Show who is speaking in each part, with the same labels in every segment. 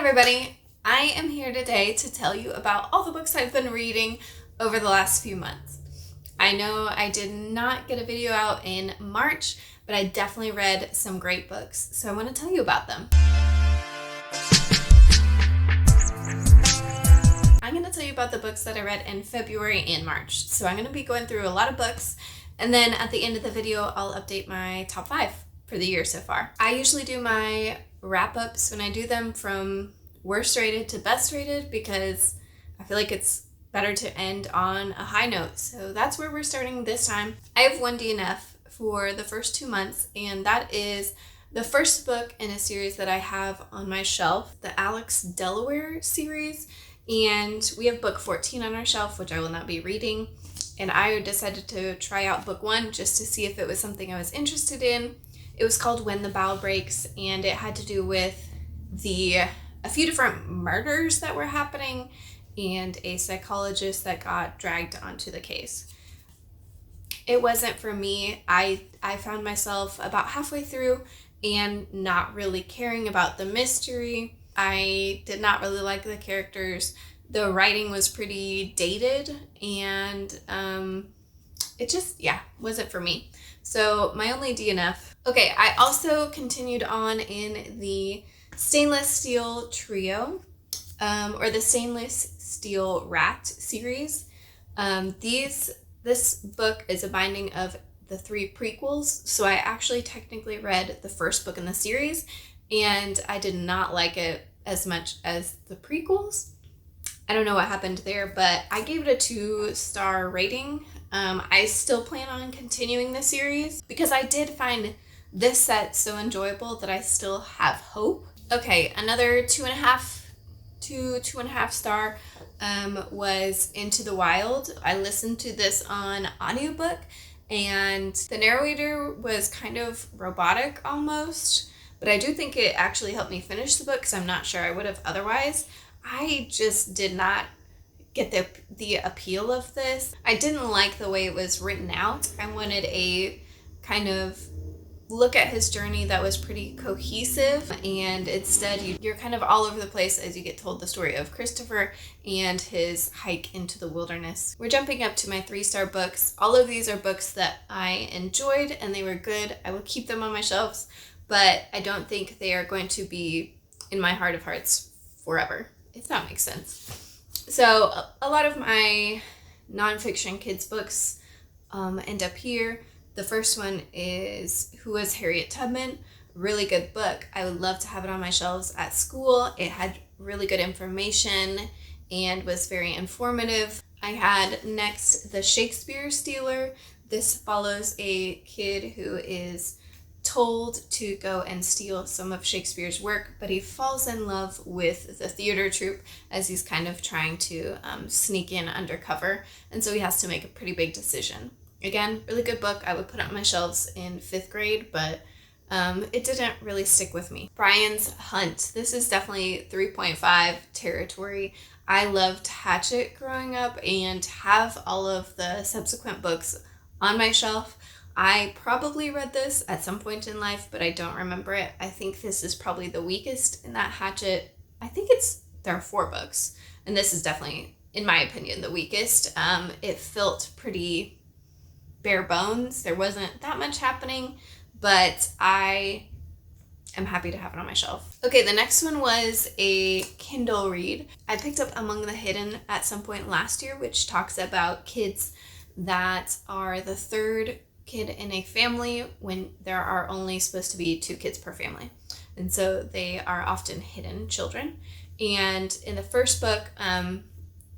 Speaker 1: everybody, I am here today to tell you about all the books I've been reading over the last few months. I know I did not get a video out in March, but I definitely read some great books, so I want to tell you about them. I'm going to tell you about the books that I read in February and March. So I'm going to be going through a lot of books, and then at the end of the video, I'll update my top 5 for the year so far. I usually do my wrap-ups when I do them from worst rated to best rated because I feel like it's better to end on a high note. So that's where we're starting this time. I have one DNF for the first 2 months, and that is the first book in a series that I have on my shelf, the Alex Delaware series. And we have book 14 on our shelf, which I will not be reading. And I decided to try out book 1 just to see if it was something I was interested in. It was called When the Bough Breaks, and it had to do with a few different murders that were happening and a psychologist that got dragged onto the case. It wasn't for me. I found myself about halfway through and not really caring about the mystery. I did not really like the characters. The writing was pretty dated, and it just, wasn't for me. So my only DNF. Okay, I also continued on in the Stainless Steel Trio, or the Stainless Steel Rat series. This book is a binding of the 3 prequels, so I actually technically read the first book in the series, and I did not like it as much as the prequels. I don't know what happened there, but I gave it a 2-star rating. I still plan on continuing the series because I did find this set so enjoyable that I still have hope. Okay, another 2.5 star was Into the Wild. I listened to this on audiobook, and the narrator was kind of robotic almost, but I do think it actually helped me finish the book because I'm not sure I would have otherwise. I just did not get the appeal of this. I didn't like the way it was written out. I wanted a kind of look at his journey that was pretty cohesive, and instead you're kind of all over the place as you get told the story of Christopher and his hike into the wilderness. We're jumping up to my 3-star books. All of these are books that I enjoyed and they were good. I will keep them on my shelves, but I don't think they are going to be in my heart of hearts forever, if that makes sense. So a lot of my nonfiction kids books end up here. The first one is Who Was Harriet Tubman? Really good book. I would love to have it on my shelves at school. It had really good information and was very informative. I had next The Shakespeare Stealer. This follows a kid who is told to go and steal some of Shakespeare's work, but he falls in love with the theater troupe as he's kind of trying to sneak in undercover, and so he has to make a pretty big decision. Again, really good book. I would put it on my shelves in 5th grade, but it didn't really stick with me. Brian's Hunt. This is definitely 3.5 territory. I loved Hatchet growing up and have all of the subsequent books on my shelf. I probably read this at some point in life, but I don't remember it. I think this is probably the weakest in that Hatchet. I think there are 4 books, and this is definitely, in my opinion, the weakest. It felt pretty bare bones. There wasn't that much happening, but I am happy to have it on my shelf. Okay, the next one was a Kindle read. I picked up Among the Hidden at some point last year, which talks about kids that are the 3rd kid in a family when there are only supposed to be 2 kids per family. And so they are often hidden children. And in the first book,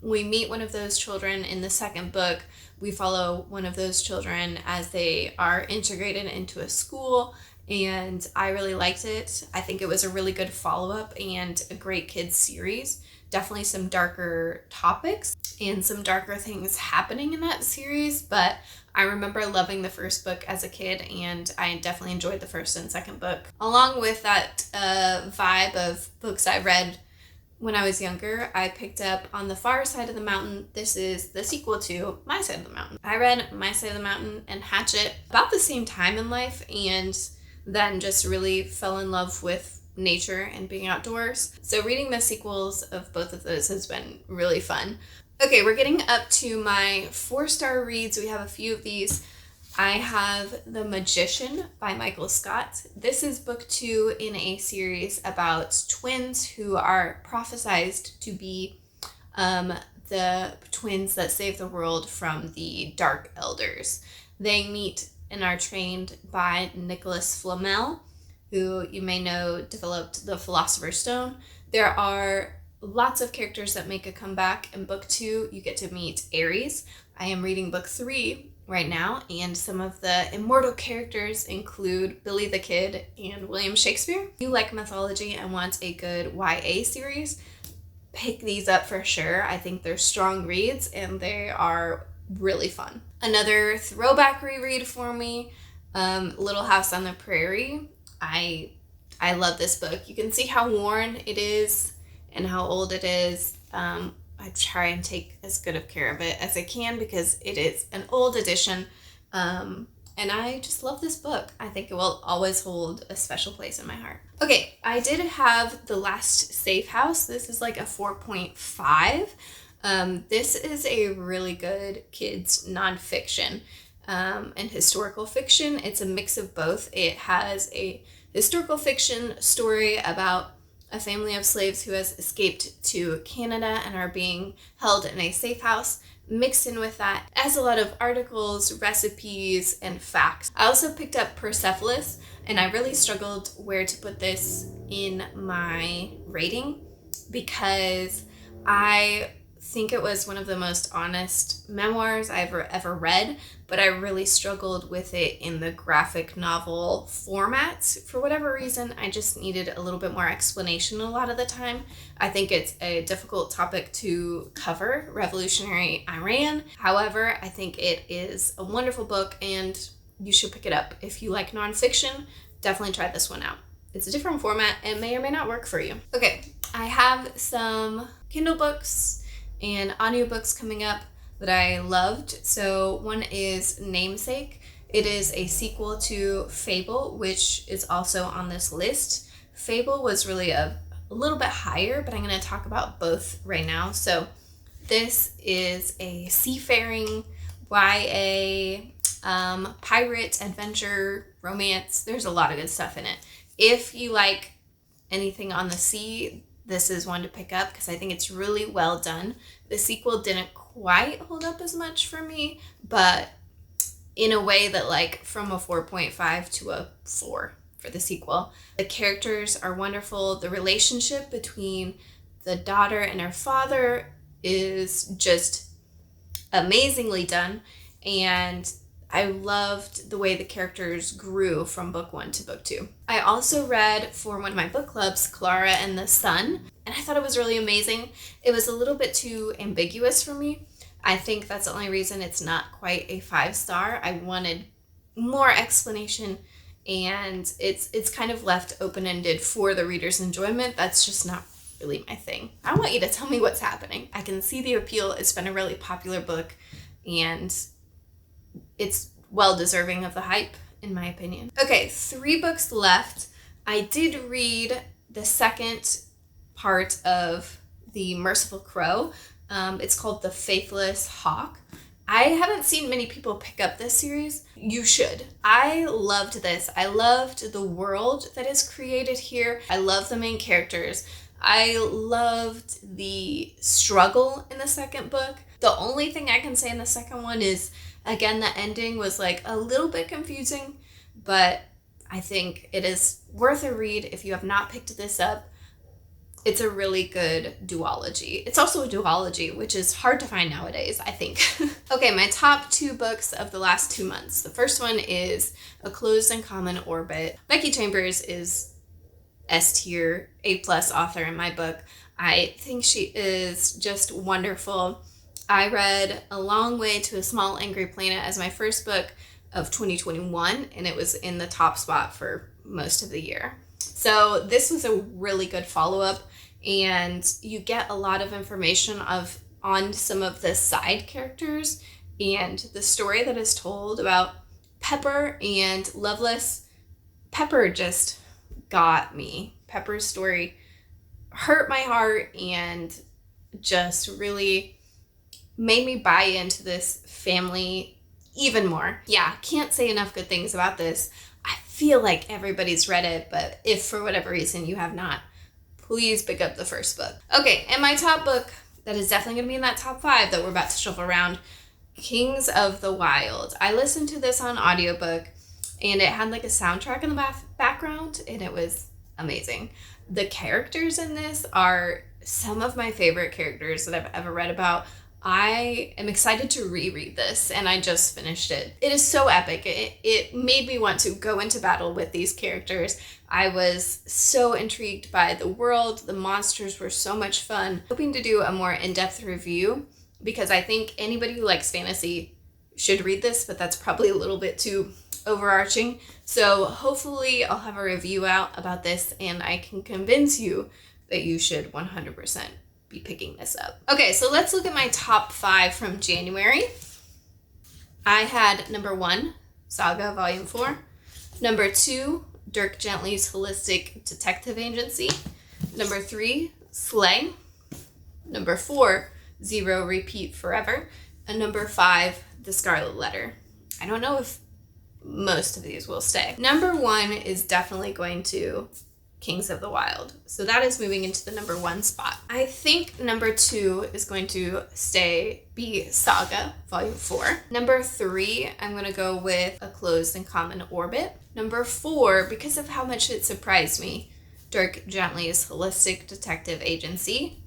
Speaker 1: we meet one of those children. In the second book, we follow one of those children as they are integrated into a school, and I really liked it. I think it was a really good follow-up and a great kids series. Definitely some darker topics and some darker things happening in that series, but I remember loving the first book as a kid, and I definitely enjoyed the first and second book. Along with that vibe of books I read when I was younger, I picked up On the Far Side of the Mountain. This is the sequel to My Side of the Mountain. I read My Side of the Mountain and Hatchet about the same time in life, and then just really fell in love with nature and being outdoors. So reading the sequels of both of those has been really fun. Okay, we're getting up to my 4-star reads. We have a few of these. I have The Magician by Michael Scott. This is book 2 in a series about twins who are prophesized to be the twins that save the world from the Dark Elders. They meet and are trained by Nicholas Flamel, who you may know developed the Philosopher's Stone. There are lots of characters that make a comeback. In book 2, you get to meet Ares. I am reading book 3 right now, and some of the immortal characters include Billy the Kid and William Shakespeare. If you like mythology and want a good YA series, pick these up for sure. I think they're strong reads and they are really fun. Another throwback reread for me, Little House on the Prairie. I love this book. You can see how worn it is and how old it is. I try and take as good of care of it as I can because it is an old edition. And I just love this book. I think it will always hold a special place in my heart. Okay, I did have The Last Safe House. This is like a 4.5. This is a really good kids nonfiction and historical fiction. It's a mix of both. It has a historical fiction story about a family of slaves who has escaped to Canada and are being held in a safe house. Mixed in with that as a lot of articles, recipes, and facts. I also picked up Persepolis, and I really struggled where to put this in my rating because I think it was one of the most honest memoirs I've ever read, but I really struggled with it in the graphic novel format. For whatever reason, I just needed a little bit more explanation a lot of the time. I think it's a difficult topic to cover, revolutionary Iran. However, I think it is a wonderful book and you should pick it up. If you like nonfiction, definitely try this one out. It's a different format and may or may not work for you. Okay, I have some Kindle books and audiobooks coming up that I loved. So one is Namesake. It is a sequel to Fable, which is also on this list. Fable was really a little bit higher, but I'm going to talk about both right now. So this is a seafaring YA pirate adventure romance. There's a lot of good stuff in it. If you like anything on the sea, this is one to pick up because I think it's really well done. The sequel didn't quite hold up as much for me, but in a way that like from a 4.5 to a 4 for the sequel. The characters are wonderful. The relationship between the daughter and her father is just amazingly done, and I loved the way the characters grew from book 1 to book 2. I also read for one of my book clubs, Clara and the Sun, and I thought it was really amazing. It was a little bit too ambiguous for me. I think that's the only reason it's not quite a 5-star. I wanted more explanation, and it's kind of left open-ended for the reader's enjoyment. That's just not really my thing. I want you to tell me what's happening. I can see the appeal. It's been a really popular book, and it's well deserving of the hype, in my opinion. Okay, 3 books left. I did read the second part of The Merciful Crow. It's called The Faithless Hawk. I haven't seen many people pick up this series. You should. I loved this. I loved the world that is created here. I love the main characters. I loved the struggle in the second book. The only thing I can say in the second one is, again, the ending was like a little bit confusing, but I think it is worth a read if you have not picked this up. It's a really good duology. It's also a duology, which is hard to find nowadays, I think. Okay, my top 2 books of the last 2 months. The first one is A Closed and Common Orbit. Becky Chambers is S-tier, A+ author in my book. I think she is just wonderful. I read A Long Way to a Small Angry Planet as my first book of 2021, and it was in the top spot for most of the year. So this was a really good follow-up, and you get a lot of information on some of the side characters and the story that is told about Pepper and Loveless. Pepper just got me. Pepper's story hurt my heart and just really made me buy into this family even more. Yeah, can't say enough good things about this. I feel like everybody's read it, but if for whatever reason you have not, please pick up the first book. Okay, and my top book that is definitely going to be in that top 5 that we're about to shuffle around, Kings of the Wild. I listened to this on audiobook, and it had like a soundtrack in the background, and it was amazing. The characters in this are some of my favorite characters that I've ever read about. I am excited to reread this, and I just finished it. It is so epic. It made me want to go into battle with these characters. I was so intrigued by the world. The monsters were so much fun. Hoping to do a more in-depth review because I think anybody who likes fantasy should read this, but that's probably a little bit too overarching. So hopefully I'll have a review out about this and I can convince you that you should 100% be picking this up. Okay, so let's look at my top 5 from January. I had number 1, Saga Volume 4. Number 2, Dirk Gently's Holistic Detective Agency. Number 3, Slay. Number 4, Zero Repeat Forever. And number 5, The Scarlet Letter. I don't know if most of these will stay. Number 1 is definitely going to Kings of the Wild. So that is moving into the number 1 spot. I think number 2 is going to be Saga, Volume 4. Number 3, I'm going to go with A Closed and Common Orbit. Number 4, because of how much it surprised me, Dirk Gently's Holistic Detective Agency.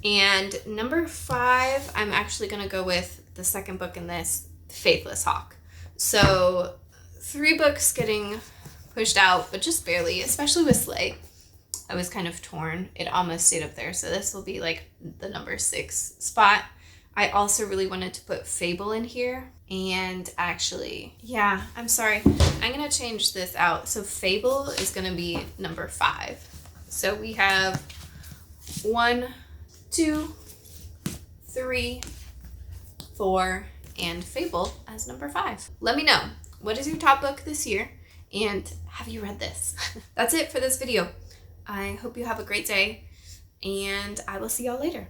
Speaker 1: And number 5, I'm actually going to go with the second book in this, Faithless Hawk. So 3 books getting pushed out, but just barely, especially with Slay. I was kind of torn. It almost stayed up there, so this will be like the number 6 spot. I also really wanted to put Fable in here, and actually, yeah, I'm sorry. I'm going to change this out. So Fable is going to be number 5. So we have 1, 2, 3, 4, and Fable as number 5. Let me know, what is your top book this year? And have you read this? That's it for this video. I hope you have a great day, and I will see y'all later.